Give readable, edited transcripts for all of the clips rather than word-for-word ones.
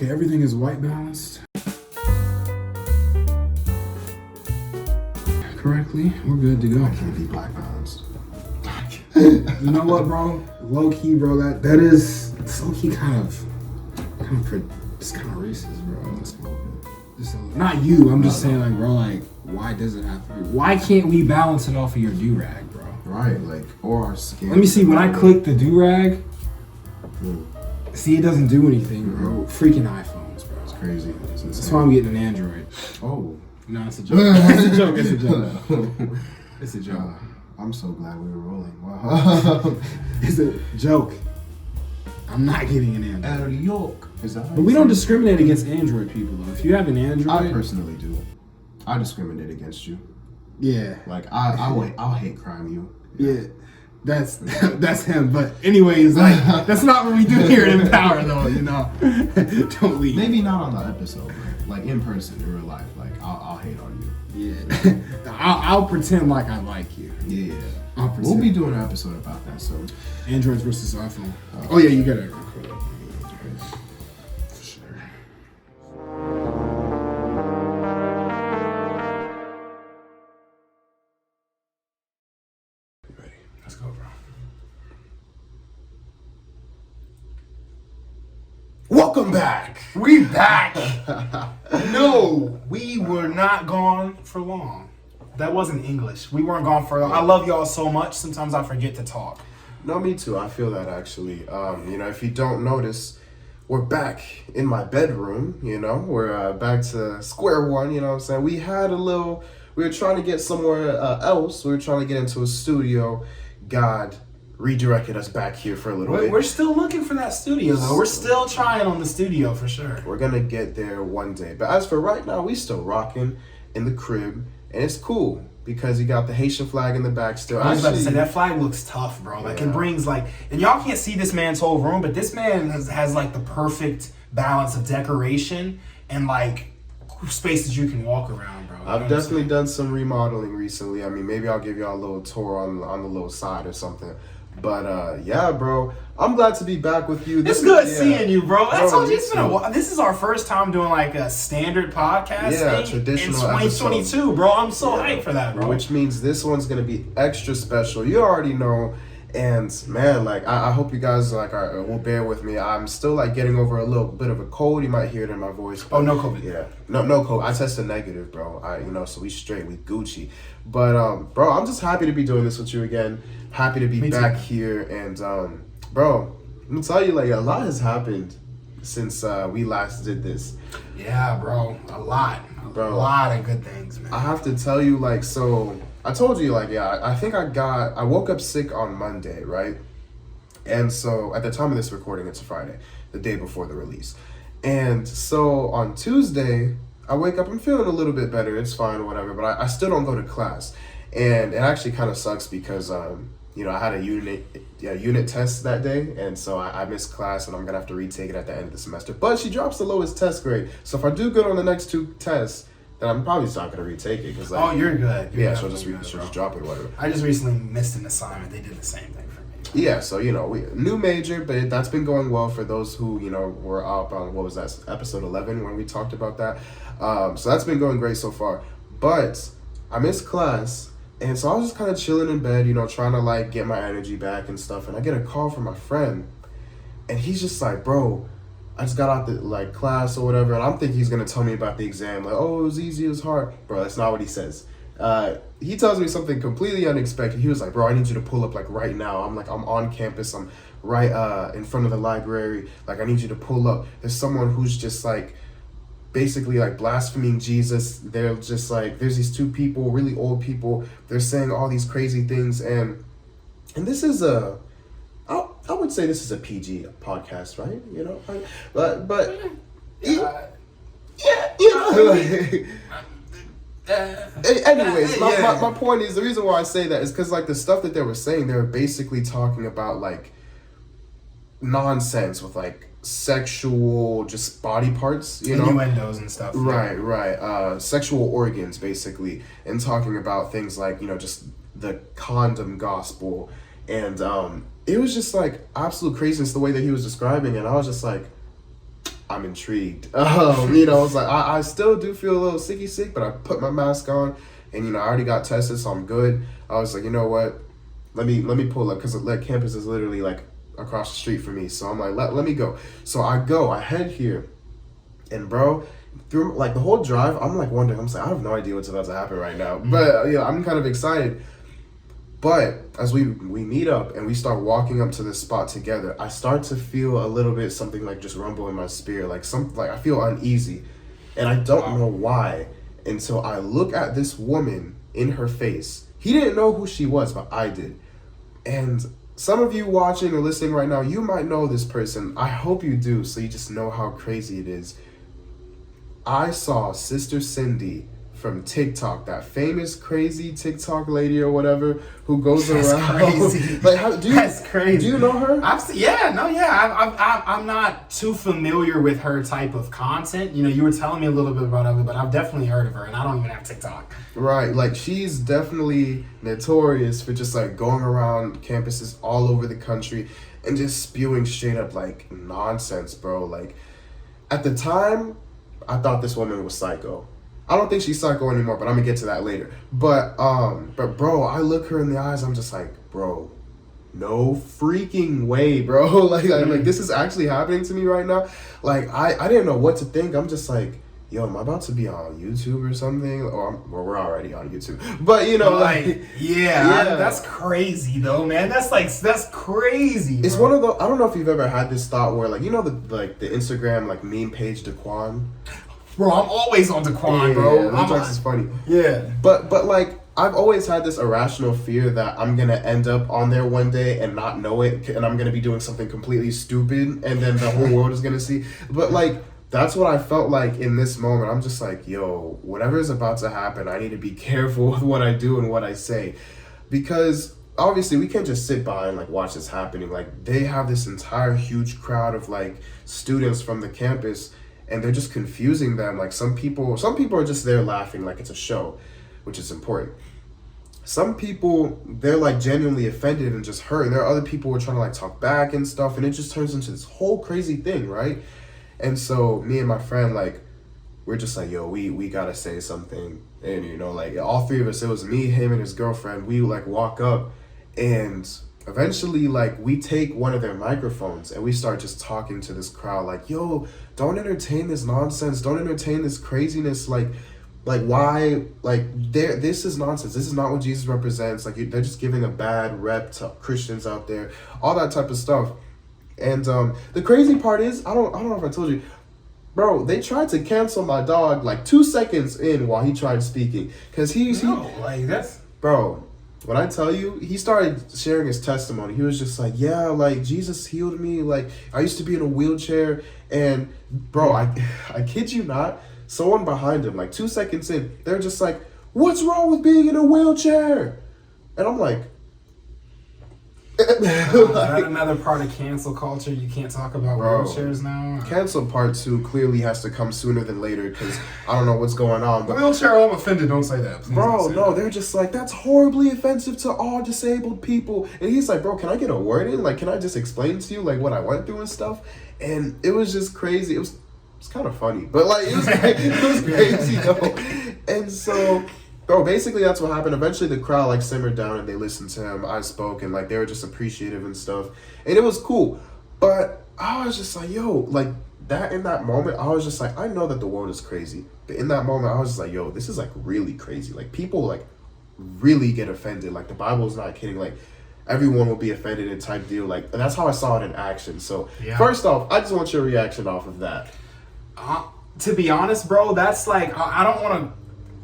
Okay, everything is white balanced correctly. We're good to go. I can't be black balanced. You know what, bro? Low key, bro. That is low key it's kind of racist, bro. Not you. I'm just saying, like, bro, like, why does it have to be? Why can't we balance it off of your do-rag, bro? Right, like, or our skin. Let me see. When I click the do-rag, see, it doesn't do anything, bro. Freaking iPhones, bro. It's crazy. That's why I'm getting an Android. Oh. No, it's a joke. It's a joke. It's a joke. It's a joke. I'm so glad we were rolling. Wow. It's a joke. I'm not getting an Android. York. But we don't discriminate against Android people, though. If you have an Android, I personally do. I discriminate against you. Yeah. Like I'll hate crime you. Yeah. That's him. But anyways, like that's not what we do here at MPower, though. You know. Don't leave. Maybe not on the episode, but like in person, in real life. Like I'll hate on you. Yeah. I'll pretend like I like you. Yeah. I'll pretend. We'll be doing an episode about that soon. Androids versus iPhone. Oh yeah, you got it. For sure. You ready? Let's go, bro. Welcome back. We back. No, we were not gone for long. That wasn't English. We weren't gone for long. I love y'all so much. Sometimes I forget to talk. No, me too. I feel that actually. If you don't notice, we're back in my bedroom. We're back to square one. You know what I'm saying? We were trying to get somewhere else. We were trying to get into a studio. God redirected us back here for a little bit. We're still looking for that studio, though. We're still trying on the studio for sure. We're gonna get there one day. But as for right now, we still rocking in the crib, and it's cool because you got the Haitian flag in the back still. I was about to say, that flag looks tough, bro. Like, it brings, like, and y'all can't see this man's whole room, but this man has like, the perfect balance of decoration and, like, spaces you can walk around, bro. I've definitely done some remodeling recently. I mean, maybe I'll give y'all a little tour on the little side or something. But, yeah, bro, I'm glad to be back with you. It's good seeing you, bro. I told you it's been a while. This is our first time doing, like, a standard podcast thing traditional in 2022, episode. bro. I'm so hyped for that, bro. Which means this one's going to be extra special. You already know. And, man, like, I hope you guys, like, will bear with me. I'm still, like, getting over a little bit of a cold. You might hear it in my voice. But, no COVID. Yeah. No COVID. I tested negative, bro. So we straight. We Gucci. But, bro, I'm just happy to be doing this with you again. Happy to be back here. And, bro, I'm going to tell you, like, a lot has happened since we last did this. Yeah, bro. A lot. A lot of good things, man. I have to tell you, like, so I told you, like, yeah, I think I woke up sick on Monday, right? And so at the time of this recording, it's Friday, the day before the release. And so on Tuesday, I wake up, I'm feeling a little bit better. It's fine, whatever, but I still don't go to class. And it actually kind of sucks because, I had a unit test that day, and so I missed class, and I'm gonna have to retake it at the end of the semester. But she drops the lowest test grade, so if I do good on the next two tests, then I'm probably just not gonna retake it because. Oh, you're good. She'll just drop it, whatever. I just recently missed an assignment. They did the same thing for me. Yeah, so we new major, but that's been going well for those who were up on what was that episode 11 when we talked about that. So that's been going great so far, but I missed class. And so I was just kind of chilling in bed, trying to, like, get my energy back and stuff. And I get a call from my friend. And he's just like, bro, I just got out the, like, class or whatever. And I'm thinking he's going to tell me about the exam. Like, oh, it was easy, it was hard. Bro, that's not what he says. He tells me something completely unexpected. He was like, bro, I need you to pull up, like, right now. I'm on campus. I'm right in front of the library. Like, I need you to pull up. There's someone who's just, like, basically, like, blaspheming Jesus. They're just like, there's these two people, really old people. They're saying all these crazy things, and this is I would say this is a PG podcast, right? Anyways, my point is, the reason why I say that is because, like, the stuff that they were saying, they were basically talking about, like, nonsense with, like, sexual just body parts, innuendos and stuff. Right. Sexual organs, basically, and talking about things like, just the condom gospel, and it was just, like, absolute craziness the way that he was describing, and I was just like, I'm intrigued. It's like I still do feel a little sick, but I put my mask on, and I already got tested, so I'm good. I was like, you know what? Let me pull up, because the campus is literally like across the street from me. So I'm like, let me go. So I head here, and bro, through like the whole drive, I'm like wondering. I'm like, I have no idea what's about to happen right now, but I'm kind of excited. But as we meet up and we start walking up to this spot together, I start to feel a little bit something like just rumble in my spirit, like I feel uneasy, and I don't know why until I look at this woman in her face. He didn't know who she was, but I did. And some of you watching or listening right now, you might know this person. I hope you do, so you just know how crazy it is. I saw Sister Cindy from TikTok, that famous crazy TikTok lady or whatever who goes around. Crazy. That's crazy. Do you know her? I'm not too familiar with her type of content. You were telling me a little bit about it, but I've definitely heard of her, and I don't even have TikTok. Right, like she's definitely notorious for just like going around campuses all over the country and just spewing straight up like nonsense, bro. Like at the time, I thought this woman was psycho. I don't think she's psycho anymore, but I'm gonna get to that later. But bro, I look her in the eyes, I'm just like, bro, no freaking way, bro. like this is actually happening to me right now. Like I didn't know what to think. I'm just like, yo, am I about to be on YouTube or something? Or we're already on YouTube. But that's crazy though, man. That's crazy. It's one of the, I don't know if you've ever had this thought where the the Instagram like meme page Daquan. Bro, I'm always on Daquan, bro. It's funny. Yeah. But like I've always had this irrational fear that I'm gonna end up on there one day and not know it, and I'm gonna be doing something completely stupid, and then the whole world is gonna see. But like that's what I felt like in this moment. I'm just like, yo, whatever is about to happen, I need to be careful with what I do and what I say, because obviously we can't just sit by and like watch this happening. Like they have this entire huge crowd of like students from the campus, and they're just confusing them. Like some people are just there laughing like it's a show, which is important. Some people, they're like genuinely offended and just hurt. And there are other people who are trying to like talk back and stuff, and it just turns into this whole crazy thing, right? And so me and my friend, like, we're just like, yo, we gotta say something. And like all three of us, it was me, him, and his girlfriend. We like walk up, and eventually, like, we take one of their microphones and we start just talking to this crowd, like, yo, don't entertain this nonsense. Don't entertain this craziness. Like why? Like, this is nonsense. This is not what Jesus represents. Like, they're just giving a bad rep to Christians out there, all that type of stuff. And the crazy part is, I don't know if I told you, bro, they tried to cancel my dog like 2 seconds in while he tried speaking, because bro. When I tell you, he started sharing his testimony. He was just like, yeah, like, Jesus healed me. Like, I used to be in a wheelchair. And, bro, I kid you not, someone behind him, like 2 seconds in, they're just like, what's wrong with being in a wheelchair? And I'm like, is that another part of cancel culture? You can't talk about wheelchairs now? Cancel part 2 clearly has to come sooner than later, because I don't know what's going on. But wheelchair, I'm offended. Don't say that. Please bro, no, they're just like, that's horribly offensive to all disabled people. And he's like, bro, can I get a word in? Like, can I just explain to you like what I went through and stuff? And it was just crazy. It was kind of funny, but like it was crazy though. And so, bro, basically that's what happened. Eventually the crowd like simmered down and they listened to him. I spoke, and like they were just appreciative and stuff, and it was cool. But I was just like, yo, like that in that moment, I was just like, I know that the world is crazy, but in that moment I was just like, yo, this is like really crazy. Like people like really get offended. Like the Bible's not kidding. Like everyone will be offended and type deal. Like, and that's how I saw it in action. So First off, I just want your reaction off of that. To be honest, bro, that's like, I don't want to.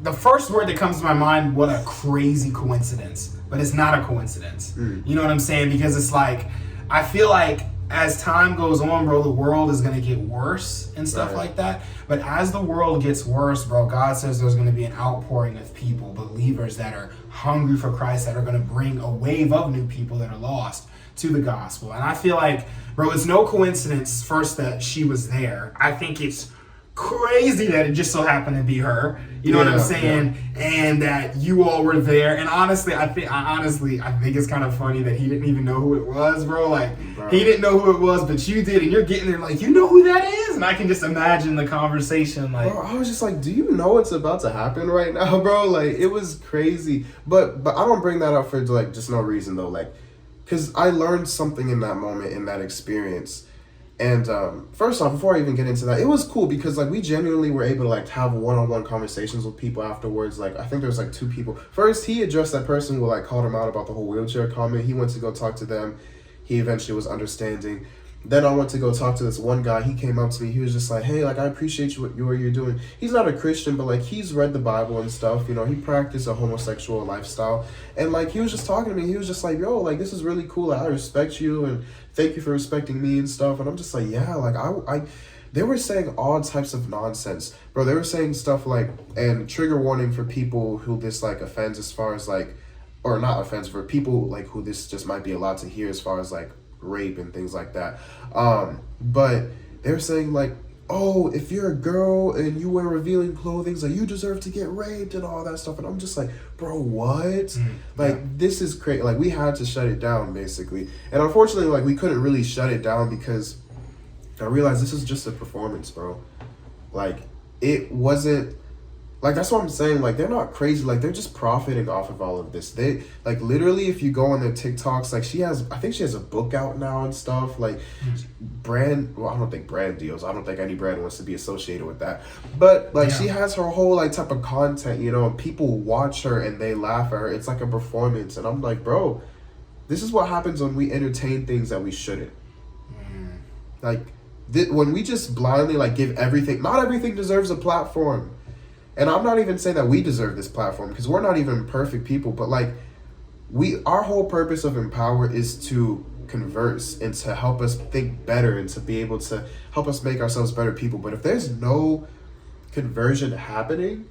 The first word that comes to my mind, what a crazy coincidence. But it's not a coincidence. You know what I'm saying? Because it's like, I feel like as time goes on, bro, the world is going to get worse and stuff like that. But as the world gets worse, bro, God says there's going to be an outpouring of people, believers that are hungry for Christ, that are going to bring a wave of new people that are lost to the gospel. And I feel like, bro, it's no coincidence, first, that she was there. I think it's crazy that it just so happened to be her. You know what I'm saying? Yeah. And that you all were there. And honestly, I think it's kind of funny that he didn't even know who it was, bro. Like, he didn't know who it was, but you did, and you're getting there like, you know who that is? And I can just imagine the conversation. Like, bro, I was just like, do you know what's about to happen right now, bro? Like, it was crazy. But I don't bring that up for like just no reason though. Like, because I learned something in that moment, in that experience. And first off, before I even get into that, it was cool because like we genuinely were able to like have one-on-one conversations with people afterwards. Like I think there was like 2 people. First, he addressed that person who like called him out about the whole wheelchair comment. He went to go talk to them. He eventually was understanding. Then I went to go talk to this one guy. He came up to me. He was just like, hey, like I appreciate what you're doing. He's not a Christian, but like he's read the Bible and stuff. You know, he practiced a homosexual lifestyle. And like he was just talking to me. He was just like, yo, like this is really cool. Like, I respect you and thank you for respecting me and stuff. And I'm just like, yeah, like I they were saying all types of nonsense, bro. They were saying stuff like, and trigger warning for people who this like offends as far as like, or not offense for people like who this just might be allowed to hear as far as like rape and things like that. But they're saying like, oh, if you're a girl and you wear revealing clothing, like you deserve to get raped and all that stuff. And I'm just like, bro, what? Like this is crazy. Like we had to shut it down basically. And unfortunately, like we couldn't really shut it down because I realized this is just a performance, bro. Like it wasn't. Like, that's what I'm saying. Like, they're not crazy. Like, they're just profiting off of all of this. They, like, literally, if you go on their TikToks, like, I think she has a book out now and stuff. Like, I don't think brand deals. I don't think any brand wants to be associated with that. But, like, she has her whole, like, type of content, you know, and people watch her and they laugh at her. It's like a performance. And I'm like, bro, this is what happens when we entertain things that we shouldn't. Like, when we just blindly, like, give everything, not everything deserves a platform. And I'm not even saying that we deserve this platform because we're not even perfect people, but like our whole purpose of MPower is to converse and to help us think better and to be able to help us make ourselves better people. But if there's no conversion happening,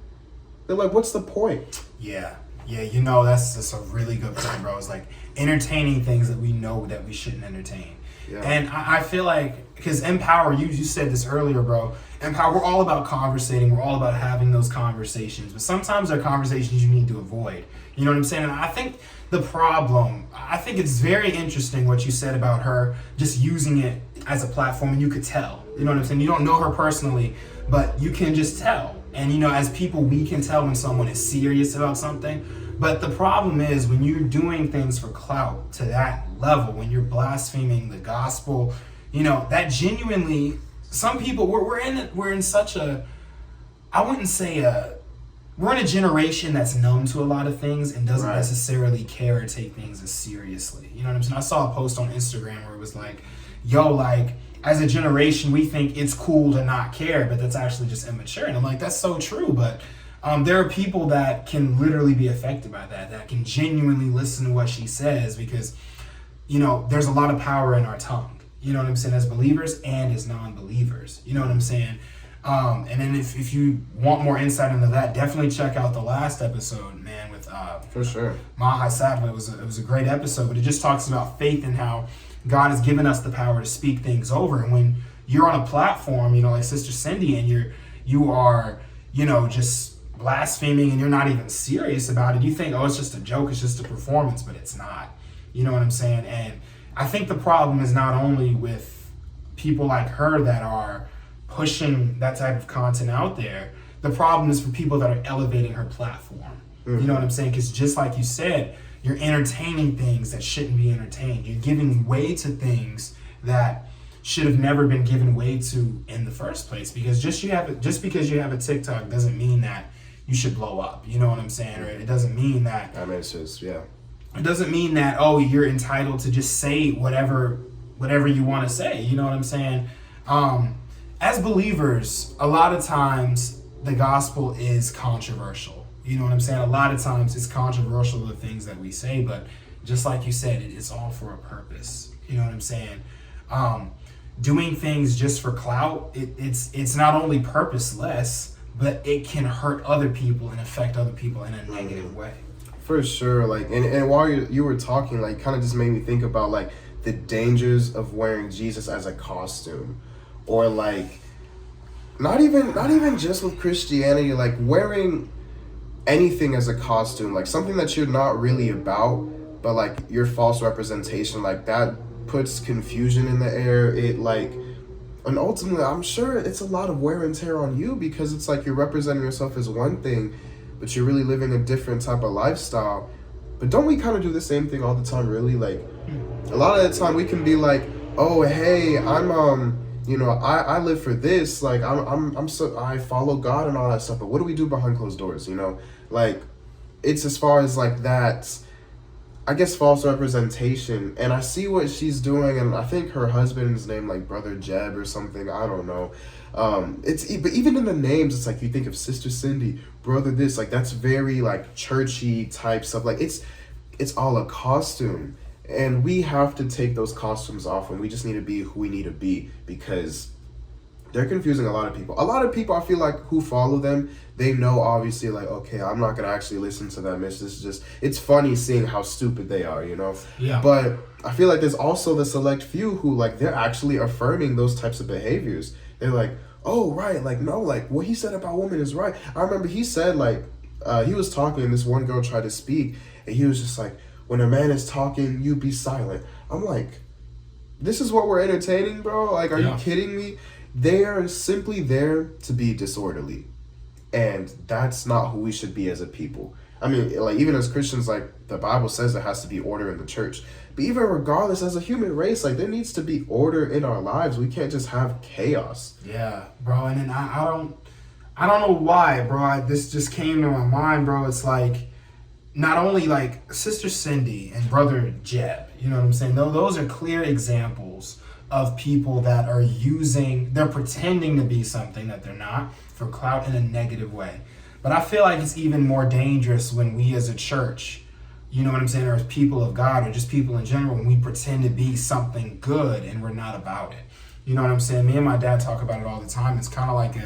then like what's the point? Yeah, you know, that's a really good point, bro. It's like entertaining things that we know that we shouldn't entertain. Yeah. And I feel like, because MPower, you said this earlier, bro, MPower, we're all about conversating, we're all about having those conversations, but sometimes there are conversations you need to avoid. You know what I'm saying? And I think I think it's very interesting what you said about her just using it as a platform, and you could tell. You know what I'm saying? You don't know her personally, but you can just tell. And, you know, as people, we can tell when someone is serious about something. But the problem is when you're doing things for clout to that level, when you're blaspheming the gospel, you know, that genuinely, some people, we're in such a, I wouldn't say we're in a generation that's numb to a lot of things and doesn't necessarily care or take things as seriously. You know what I'm saying? I saw a post on Instagram where it was like, yo, like, as a generation, we think it's cool to not care, but that's actually just immature. And I'm like, that's so true, but there are people that can literally be affected by that can genuinely listen to what she says because, you know, there's a lot of power in our tongue. You know what I'm saying? As believers and as non-believers. You know what I'm saying? And then if you want more insight into that, definitely check out the last episode, man, with for sure. Maha Sadler. It was a great episode, but it just talks about faith and how God has given us the power to speak things over. And when you're on a platform, you know, like Sister Cindy, and you are, you know, just blaspheming and you're not even serious about it, you think, oh, it's just a joke, it's just a performance, but it's not. You know what I'm saying? And I think the problem is not only with people like her that are pushing that type of content out there, the problem is for people that are elevating her platform. You know what I'm saying? Because just like you said, you're entertaining things that shouldn't be entertained. You're giving way to things that should have never been given way to in the first place. Because just because you have a TikTok doesn't mean that you should blow up. You know what I'm saying? Or it doesn't mean that. I mean, it's just, yeah. It doesn't mean that, oh, you're entitled to just say whatever you want to say. You know what I'm saying? As believers, a lot of times the gospel is controversial. You know what I'm saying? A lot of times it's controversial, the things that we say, but just like you said, it's all for a purpose. You know what I'm saying? Doing things just for clout, it's not only purposeless, but it can hurt other people and affect other people in a negative way. For sure. Like, and while you were talking, like, kind of just made me think about like the dangers of wearing Jesus as a costume, or like not even just with Christianity, like wearing anything as a costume, like something that you're not really about, but like your false representation, like that puts confusion in the air. It like, and ultimately, I'm sure it's a lot of wear and tear on you, because it's like you're representing yourself as one thing, but you're really living a different type of lifestyle. But don't we kind of do the same thing all the time, really? Like, a lot of the time we can be like, oh, hey, I'm, you know, I live for this, like, I'm so, I follow God and all that stuff, but what do we do behind closed doors, you know? Like, it's as far as, like, that, I guess, false representation, and I see what she's doing, and I think her husband's name, like, Brother Jeb or something, I don't know. But even in the names, it's like, you think of Sister Cindy, Brother this, like, that's very, like, churchy type stuff, like, it's all a costume. And we have to take those costumes off, and we just need to be who we need to be, because they're confusing a lot of people. A lot of people, I feel like, who follow them, they know obviously, like, okay, I'm not going to actually listen to them. It's funny seeing how stupid they are, you know? Yeah. But I feel like there's also the select few who, like, they're actually affirming those types of behaviors. They're like, oh, right, like, no, like, what he said about women is right. I remember he said, like, he was talking, and this one girl tried to speak, and he was just like, when a man is talking, you be silent. I'm like, this is what we're entertaining, bro? Like, are you kidding me? They are simply there to be disorderly. And that's not who we should be as a people. I mean, like, even as Christians, like, the Bible says there has to be order in the church. But even regardless, as a human race, like, there needs to be order in our lives. We can't just have chaos. Yeah, bro. And then I don't know why, bro. This just came to my mind, bro. It's like, not only like Sister Cindy and Brother Jeb, you know what I'm saying? Those are clear examples of people that are they're pretending to be something that they're not for clout in a negative way. But I feel like it's even more dangerous when we as a church, you know what I'm saying, or as people of God, or just people in general, when we pretend to be something good and we're not about it. You know what I'm saying? Me and my dad talk about it all the time. It's kind of like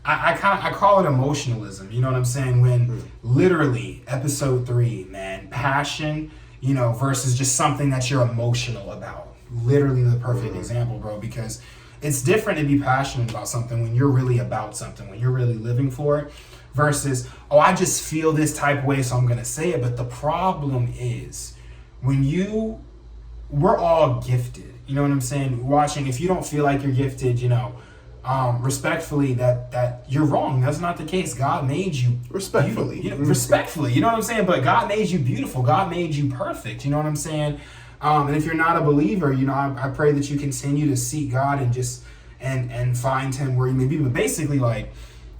I call it emotionalism, you know what I'm saying? When literally episode 3, man, passion, you know, versus just something that you're emotional about. Literally the perfect example, bro, because it's different to be passionate about something when you're really about something, when you're really living for it, versus, oh, I just feel this type of way, so I'm going to say it. But the problem is we're all gifted, you know what I'm saying? Watching, if you don't feel like you're gifted, you know, respectfully, that you're wrong. That's not the case. God made you respectfully. Respectfully, you know what I'm saying? But God made you beautiful. God made you perfect. You know what I'm saying? And if you're not a believer, you know, I pray that you continue to seek God and just and find Him where you may be. But basically, like,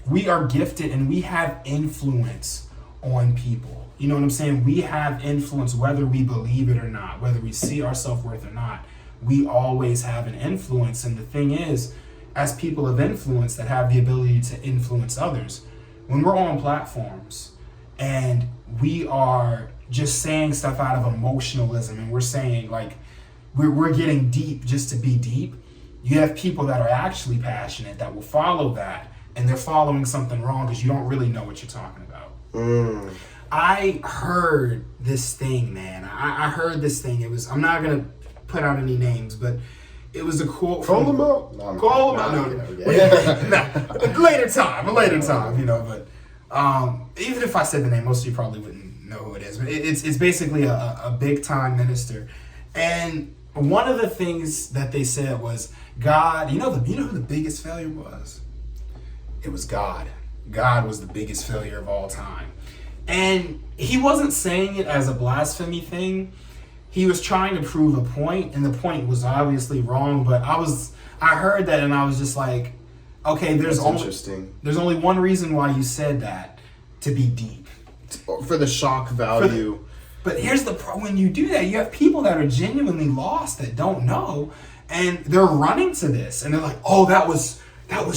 we are gifted and we have influence on people. You know what I'm saying? We have influence whether we believe it or not, whether we see our self-worth or not. We always have an influence. And the thing is, as people of influence that have the ability to influence others, when we're on platforms and we are just saying stuff out of emotionalism and we're saying, like, we're getting deep just to be deep, you have people that are actually passionate that will follow that, and they're following something wrong because you don't really know what you're talking about. I heard this thing, man. I heard this thing. I'm not going to put out any names, but it was a quote from... Call them out. No. Later time, you know, but even if I said the name, most of you probably wouldn't know who it is, but it's basically a big time minister. And one of the things that they said was God, you know who the biggest failure was? It was God. God was the biggest failure of all time. And he wasn't saying it as a blasphemy thing. He was trying to prove a point, and the point was obviously wrong, but I heard that and I was just like, okay, there's only one reason why you said that, to be deep. For the shock value. But here's the problem: when you do that, you have people that are genuinely lost that don't know, and they're running to this, and they're like, oh, that was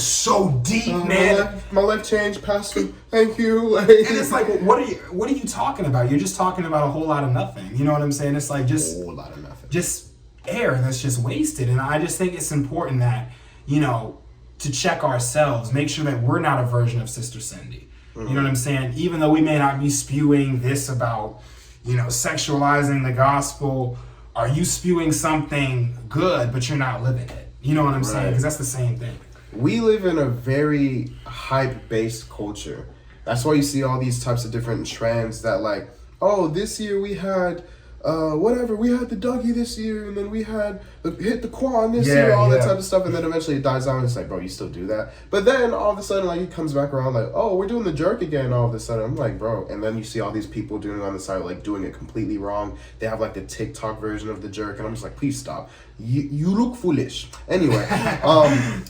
so deep, man. My life changed, Pastor. Thank you. And it's like, well, what are you talking about? You're just talking about a whole lot of nothing. You know what I'm saying? It's like just a whole lot of nothing. Just air that's just wasted. And I just think it's important that, you know, to check ourselves, make sure that we're not a version of Sister Cindy. You know what I'm saying? Even though we may not be spewing this about, you know, sexualizing the gospel, are you spewing something good, but you're not living it? You know what I'm saying? Because that's the same thing. we live in a very hype-based culture. That's why you see all these types of different trends that like, oh, this year we had whatever, we had the Dougie this year, and then we had hit the Quan this year, all that type of stuff, and then eventually it dies down and it's like, bro, you still do that? But then all of a sudden, like, he comes back around like, oh, we're doing the jerk again all of a sudden. I'm like, bro, and then you see all these people doing it on the side, like, doing it completely wrong. They have, like, the TikTok version of the jerk, and I'm just like, please stop. You look foolish. Anyway,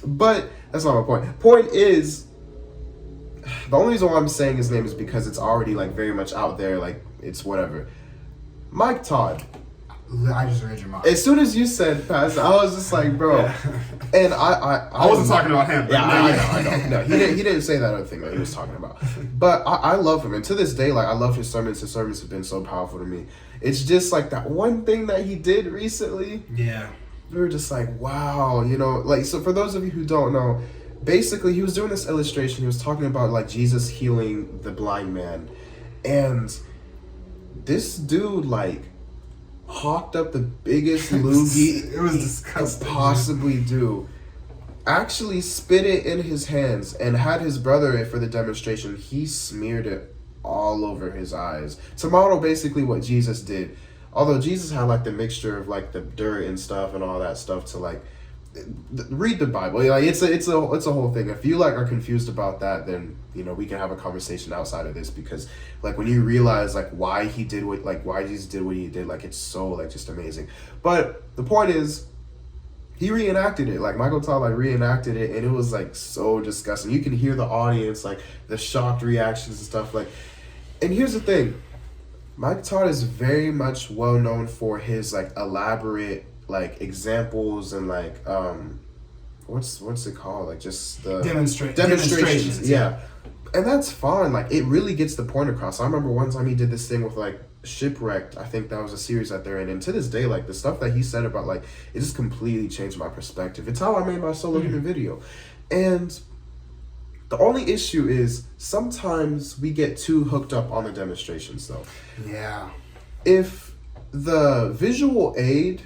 but that's not my point. Point is, the only reason why I'm saying his name is because it's already, like, very much out there, like, it's whatever. Mike Todd. I just read your mind. As soon as you said Pastor, I was just like, bro. And I wasn't talking about him. Yeah, I know. No, he didn't say that other thing that he was talking about. But I love him. And to this day, like, I love his sermons. His sermons have been so powerful to me. It's just like that one thing that he did recently. Yeah. We were just like, wow, you know, like, so for those of you who don't know, basically he was doing this illustration. He was talking about like Jesus healing the blind man. And this dude, like, hawked up the biggest loogie it was disgusting, could possibly do. Actually spit it in his hands and had his brother for the demonstration. He smeared it all over his eyes to model basically what Jesus did. Although Jesus had like the mixture of like the dirt and stuff and all that stuff to like read the Bible. Like it's a whole thing. If you like are confused about that, then you know we can have a conversation outside of this, because like when you realize like why he did what, like why Jesus did what he did, like it's so like just amazing. But the point is, he reenacted it. Like Michael Todd like reenacted it, and it was like so disgusting. You can hear the audience, like the shocked reactions and stuff. Like, and here's the thing, Mike Todd is very much well known for his like elaborate like examples and like what's it called, like just the demonstrations. Yeah. And that's fine. Like it really gets the point across. I remember one time he did this thing with like Shipwrecked. I think that was a series that they're in, and to this day, like the stuff that he said about like it just completely changed my perspective. It's how I made my solo human video. And the only issue is sometimes we get too hooked up on the demonstrations though. Yeah. If the visual aid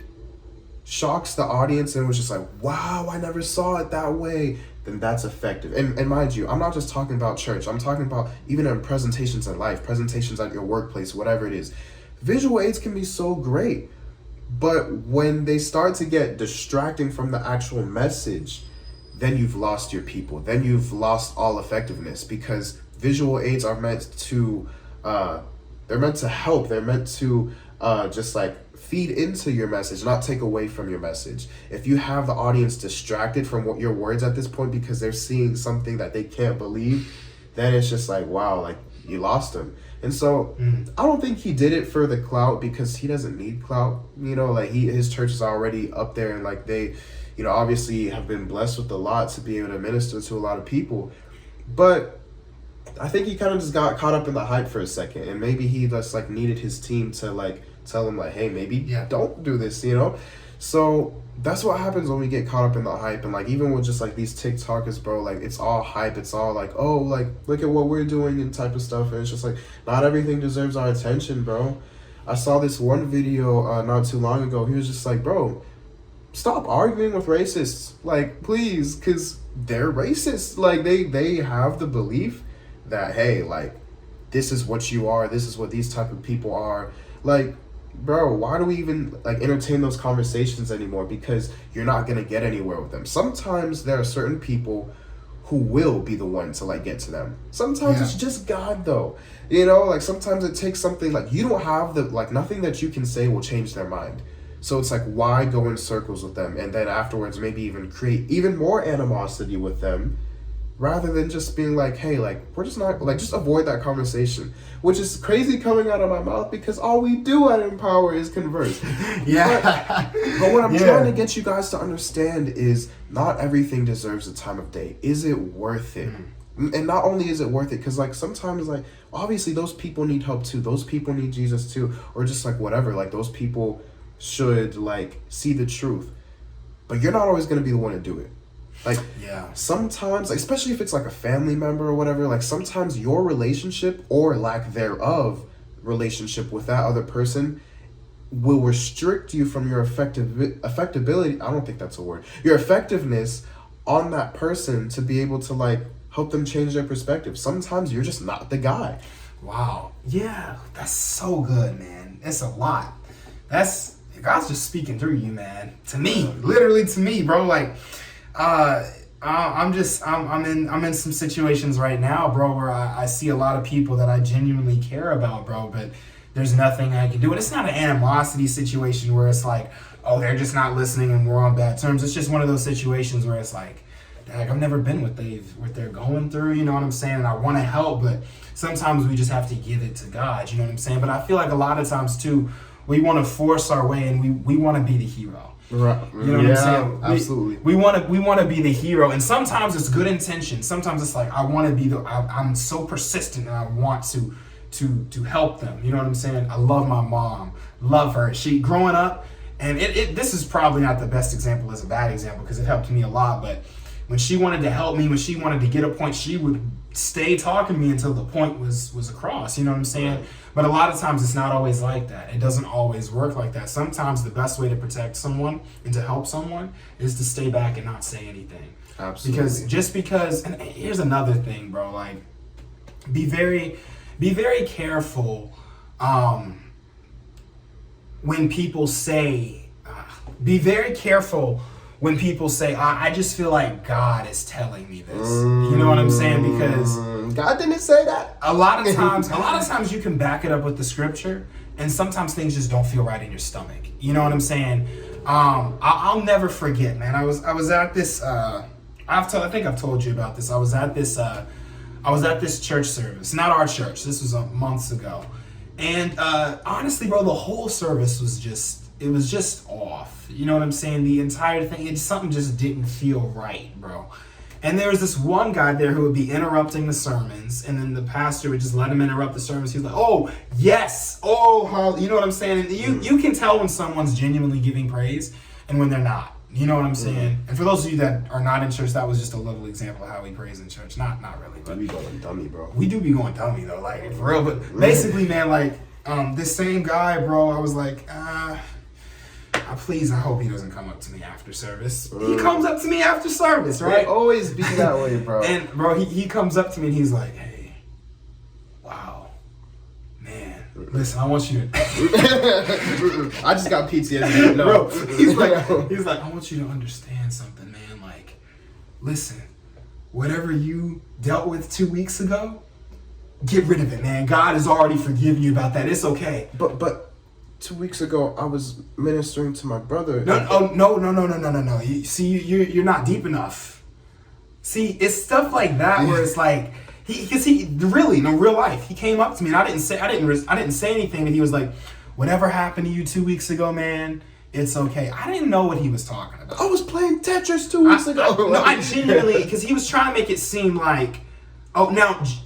shocks the audience and was just like, wow, I never saw it that way, then that's effective. And mind you, I'm not just talking about church. I'm talking about even in presentations in life, presentations at your workplace, whatever it is. Visual aids can be so great, but when they start to get distracting from the actual message, then you've lost your people. Then you've lost all effectiveness, because visual aids are meant to, they're meant to help. They're meant to just like feed into your message, not take away from your message. If you have the audience distracted from what your words at this point because they're seeing something that they can't believe, then it's just like, wow, like you lost them. And so I don't think he did it for the clout, because he doesn't need clout. You know, like his church is already up there, and like they, you know, obviously have been blessed with a lot to be able to minister to a lot of people. But I think he kind of just got caught up in the hype for a second, and maybe he just like needed his team to like tell him like, hey, maybe don't do this, you know? So that's what happens when we get caught up in the hype. And like even with just like these TikTokers, bro, like it's all hype. It's all like, oh, like look at what we're doing and type of stuff. And it's just like not everything deserves our attention, bro. I saw this one video not too long ago. He was just like, bro, stop arguing with racists, like please, because they're racist. Like they have the belief that, hey, like this is what you are, this is what these type of people are. Like, bro, why do we even like entertain those conversations anymore? Because you're not gonna get anywhere with them. Sometimes there are certain people who will be the one to like get to them. Sometimes it's just God though, you know, like sometimes it takes something, like you don't have the, like nothing that you can say will change their mind. So it's like, why go in circles with them and then afterwards maybe even create even more animosity with them, rather than just being like, hey, like we're just not, like just avoid that conversation. Which is crazy coming out of my mouth, because all we do at MPower is converse. But what I'm trying to get you guys to understand is not everything deserves the time of day. Is it worth it? And not only is it worth it, because like sometimes like obviously those people need help too. Those people need Jesus too, or just like whatever. Like those people should like see the truth, but you're not always going to be the one to do it. Like sometimes, especially if it's like a family member or whatever, like sometimes your relationship or lack thereof relationship with that other person will restrict you from your effectability. I don't think that's a word. Your effectiveness on that person to be able to like help them change their perspective. Sometimes you're just not the guy. Wow. Yeah, that's so good, man. It's a lot. That's God's just speaking through you, man. To me, literally to me, bro. Like, I'm in some situations right now, bro, where I see a lot of people that I genuinely care about, bro, but there's nothing I can do. And it's not an animosity situation where it's like, oh, they're just not listening and we're on bad terms. It's just one of those situations where it's like, dang, I've never been what they're going through, you know what I'm saying? And I want to help, but sometimes we just have to give it to God, you know what I'm saying? But I feel like a lot of times too, we want to force our way and we want to be the hero. Right. You know what I'm saying? Absolutely. We want to be the hero, and sometimes it's good intention. Sometimes it's like I want to be I'm so persistent and I want to help them. You know what I'm saying? I love my mom, love her. She growing up, and this is probably not the best example as a bad example because it helped me a lot. But when she wanted to help me, when she wanted to get a point, she would stay talking to me until the point was across. You know what I'm saying? Right. But a lot of times it's not always like that. It doesn't always work like that. Sometimes the best way to protect someone and to help someone is to stay back and not say anything. Absolutely. Because, and here's another thing, bro. Like, be very careful when people say. Be very careful when people say, I just feel like God is telling me this. You know what I'm saying? Because God didn't say that. A lot of times you can back it up with the scripture, and sometimes things just don't feel right in your stomach. You know what I'm saying? I'll never forget, man. I was at this I think I've told you about this. I was at this church service. Not our church. This was months ago. And honestly, bro, the whole service was just off. You know what I'm saying? The entire thing, something just didn't feel right, bro. And there was this one guy there who would be interrupting the sermons, and then the pastor would just let him interrupt the sermons. He was like, oh, yes, oh, you know what I'm saying? And you can tell when someone's genuinely giving praise and when they're not. You know what I'm saying? And for those of you that are not in church, that was just a little example of how we praise in church. Not really, but we going dummy, bro. We do be going dummy, though, like, for real. But basically, man, like, this same guy, bro, I was like, please, I hope he doesn't come up to me after service. He comes up to me after service, right? It always be that way, bro. And, bro, he comes up to me and he's like, hey, wow, man, listen, I want you to... I just got PTSD. No. Bro, he's like, I want you to understand something, man. Like, listen, whatever you dealt with 2 weeks ago, get rid of it, man. God has already forgiven you about that. It's okay. But 2 weeks ago, I was ministering to my brother. No. You're not deep enough. See, it's stuff like that where it's like he really, in real life, he came up to me and I didn't say anything, and he was like, whatever happened to you 2 weeks ago, man, it's okay. I didn't know what he was talking about. I was playing Tetris 2 weeks ago. I genuinely, because he was trying to make it seem like.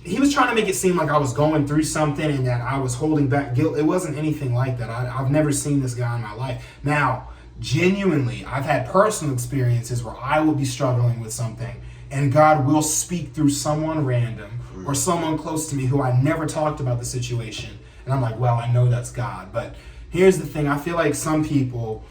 He was trying to make it seem like I was going through something and that I was holding back guilt. It wasn't anything like that. I've never seen this guy in my life. Now, genuinely, I've had personal experiences where I will be struggling with something and God will speak through someone random or someone close to me who I never talked about the situation. And I'm like, well, I know that's God. But here's the thing. I feel like some people...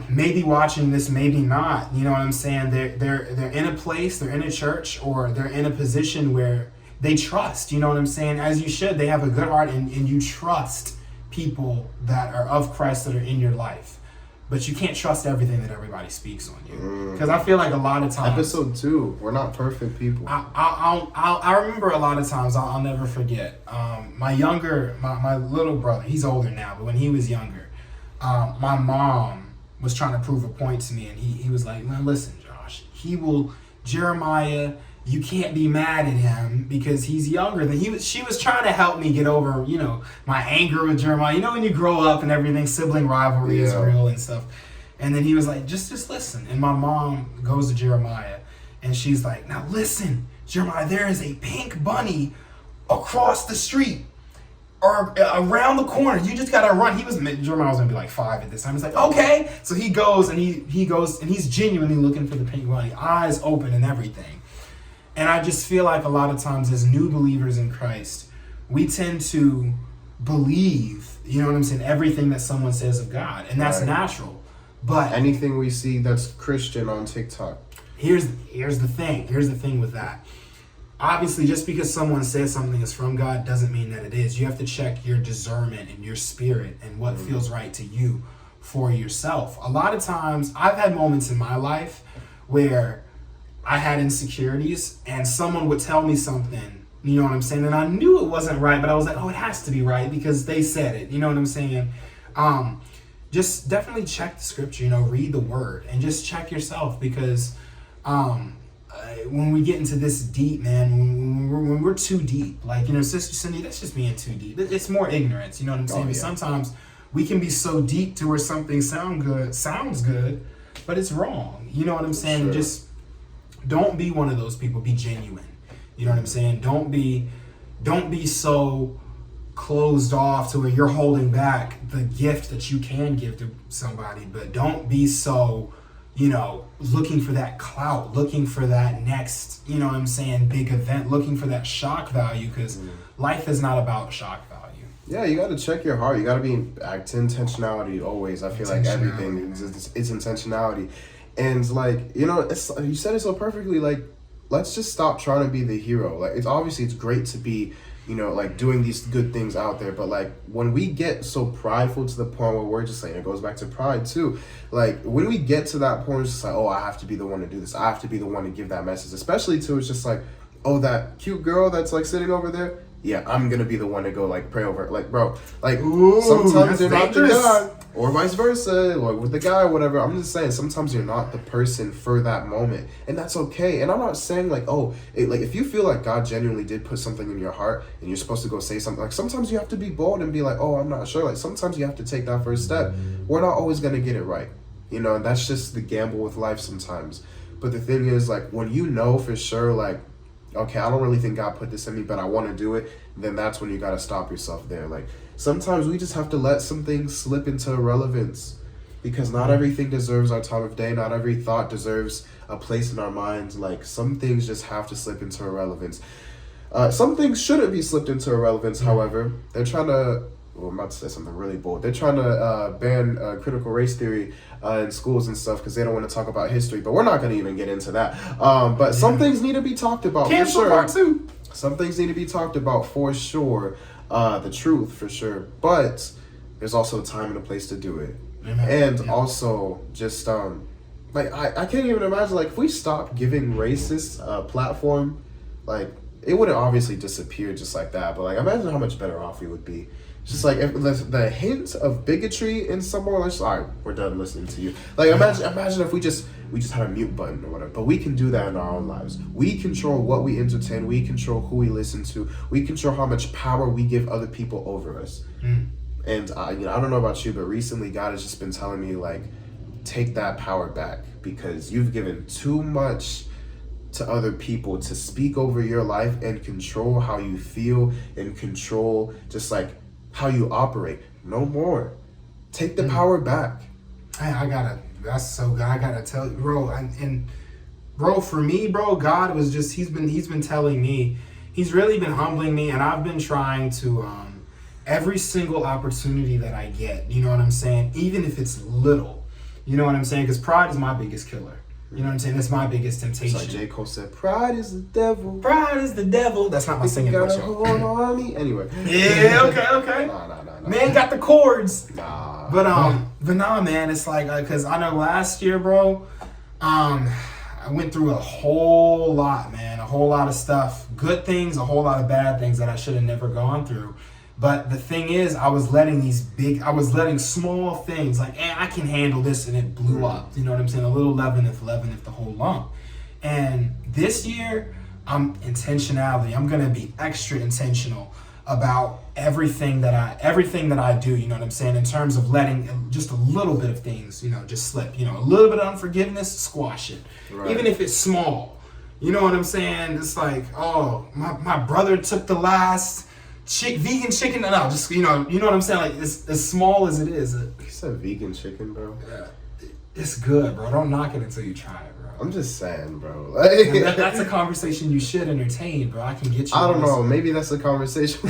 maybe watching this, maybe not. You know what I'm saying? They're in a place, they're in a church, or they're in a position where they trust. You know what I'm saying? As you should. They have a good heart, and you trust people that are of Christ that are in your life. But you can't trust everything that everybody speaks on you. Because I feel like a lot of times... Episode 2, we're not perfect people. I remember a lot of times, I'll never forget. My little brother, he's older now, but when he was younger, my mom was trying to prove a point to me, and he was like, "Man, listen, Josh, Jeremiah, you can't be mad at him because he's younger than he was." She was trying to help me get over, my anger with Jeremiah. When you grow up and everything, sibling rivalry is real and stuff. And then he was like, just listen. And my mom goes to Jeremiah, and she's like, "Now listen, Jeremiah, there is a pink bunny across the street. Or around the corner, you just gotta run." Jeremiah was gonna be like 5 at this time. He's like, okay. So he goes and he's genuinely looking for the pink bunny, eyes open and everything. And I just feel like a lot of times as new believers in Christ, we tend to believe, you know what I'm saying, everything that someone says of God. And that's natural. But anything we see that's Christian on TikTok. here's the thing. Here's the thing with that. Obviously, just because someone says something is from God doesn't mean that it is. You have to check your discernment and your spirit and what feels right to you for yourself. A lot of times, I've had moments in my life where I had insecurities and someone would tell me something, you know what I'm saying? And I knew it wasn't right, but I was like, oh, it has to be right because they said it. You know what I'm saying? Just definitely check the scripture, read the word and just check yourself because when we get into this deep, man, when we're too deep, like, Sister Cindy, that's just being too deep. It's more ignorance, you know what I'm saying? Yeah. Sometimes we can be so deep to where something sounds good, but it's wrong. You know what I'm saying? Sure. Just don't be one of those people. Be genuine. You know what I'm saying? Don't be so closed off to where you're holding back the gift that you can give to somebody, but don't be so, looking for that clout, looking for that next, big event, looking for that shock value, because life is not about shock value. Yeah, you got to check your heart. You got to be intentionality always. I feel like everything is intentionality. And like, you said it so perfectly, like, let's just stop trying to be the hero. Like, it's great to be, like doing these good things out there. But like when we get so prideful to the point where we're just saying, it goes back to pride too. Like when we get to that point, it's just like, oh, I have to be the one to do this. I have to be the one to give that message, especially to it's just like, oh, that cute girl that's like sitting over there. Yeah, I'm going to be the one to go like pray over it. Like, bro, like sometimes you're not the guy or vice versa, or with the guy or whatever. I'm just saying sometimes you're not the person for that moment, and that's okay. And I'm not saying like, like if you feel like God genuinely did put something in your heart and you're supposed to go say something, like sometimes you have to be bold and be like, oh, I'm not sure. Like sometimes you have to take that first step. We're not always going to get it right, and that's just the gamble with life sometimes. But the thing is, like, when for sure, like, okay, I don't really think God put this in me, but I want to do it, then that's when you got to stop yourself there. Like, sometimes we just have to let some things slip into irrelevance because not everything deserves our time of day. Not every thought deserves a place in our minds. Like, some things just have to slip into irrelevance. Some things shouldn't be slipped into irrelevance, however. They're trying to... Well, I'm about to say something really bold. They're trying to ban critical race theory in schools and stuff because they don't want to talk about history. But we're not going to even get into that. But some things need to be talked about for sure. Part two. Some things need to be talked about for sure. The truth for sure. But there's also a time and a place to do it. Amen. And also just like I can't even imagine like if we stopped giving racists a platform, like it wouldn't obviously disappear just like that. But like imagine how much better off we would be. Just like if the hint of bigotry in someone, like, all right, we're done listening to you. Like imagine if we just had a mute button or whatever. But we can do that in our own lives. We control what we entertain. We control who we listen to. We control how much power we give other people over us. And I don't know about you, but recently God has just been telling me like, take that power back because you've given too much to other people to speak over your life and control how you feel and control just like how you operate. No more. Take the power back. That's so good. I gotta tell you, bro. And bro, for me, bro, God was just, he's been telling me, he's really been humbling me, and I've been trying to, every single opportunity that I get, you know what I'm saying? Even if it's little, you know what I'm saying? Because pride is my biggest killer. You know what I'm saying? That's my biggest temptation. It's like J. Cole said, pride is the devil. Pride is the devil. That's not my singing voice. Hold on me. Anyway. Yeah, okay. Nah. Man got the chords. Nah. But nah, man, it's like, because I know last year, bro, I went through a whole lot, man. A whole lot of stuff. Good things, a whole lot of bad things that I should have never gone through. But the thing is, I was letting small things like, I can handle this, and it blew up. You know what I'm saying? A little leaveneth the whole lump. And this year, intentionality. I'm gonna be extra intentional about everything that I do. You know what I'm saying? In terms of letting just a little bit of things, just slip. A little bit of unforgiveness, squash it, right. Even if it's small. You know what I'm saying? It's like, oh, my brother took the last vegan chicken. No, just you know what I'm saying. Like it's as small as it is. You said vegan chicken, bro. Yeah, it's good, bro. Don't knock it until you try it, bro. I'm just saying, bro. Like, that's a conversation you should entertain, bro. I can get you. I don't know. Maybe that's a conversation.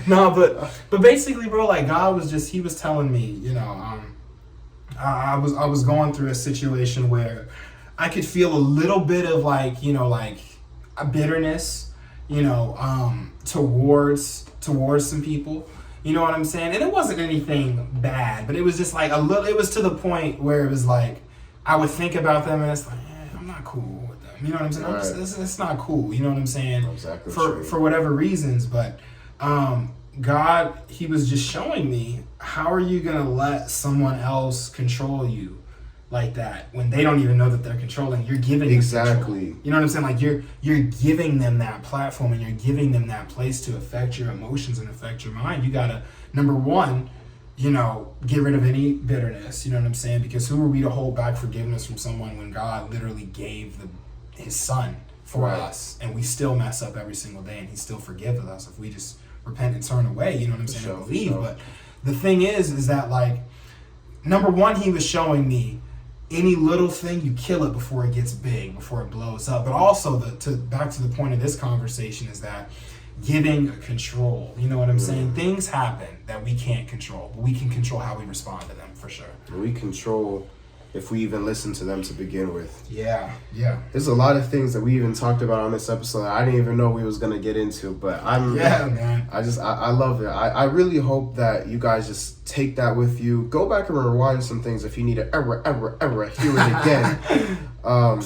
No, but basically, bro, like God was he was telling me, I was going through a situation where I could feel a little bit of like, you know, like a bitterness, you know, towards some people. You know what I'm saying? And it wasn't anything bad, but it was just like a little, it was to the point where it was like, I would think about them and it's like, I'm not cool with them. You know what I'm saying? Right. It's not cool. You know what I'm saying? Exactly. For whatever reasons, but God, he was just showing me, how are you going to let someone else control you like that when they don't even know that they're controlling? You're giving them control. You know what I'm saying? Like you're giving them that platform and you're giving them that place to affect your emotions and affect your mind. You got to, number one, you know, get rid of any bitterness. You know what I'm saying? Because who are we to hold back forgiveness from someone when God literally gave his son for us, and we still mess up every single day, and he still forgives us if we just repent and turn away. You know what I'm saying? And believe. But the thing is that, like, number one, he was showing me, any little thing, you kill it before it gets big, before it blows up. But also, back to the point of this conversation is that giving control. You know what I'm saying? Things happen that we can't control, but we can control how we respond to them, for sure. We control if we even listen to them to begin with. Yeah. There's a lot of things that we even talked about on this episode that I didn't even know we was gonna get into, but man. I love it. I really hope that you guys just take that with you. Go back and rewind some things if you need to ever hear it again. I'm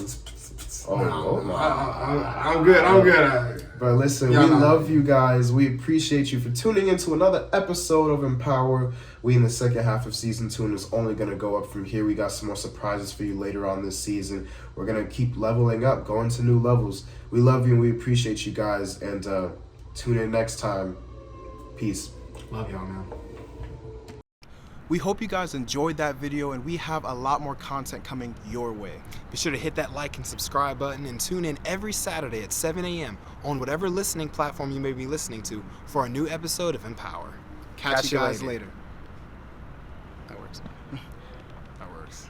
good. But listen, we love you guys. We appreciate you for tuning into another episode of MPower. We in the second half of season 2, and it's only going to go up from here. We got some more surprises for you later on this season. We're going to keep leveling up, going to new levels. We love you and we appreciate you guys. And tune in next time. Peace. Love y'all, man. We hope you guys enjoyed that video, and we have a lot more content coming your way. Be sure to hit that like and subscribe button and tune in every Saturday at 7 a.m. on whatever listening platform you may be listening to for a new episode of MPower. Catch you guys later. That works. That works.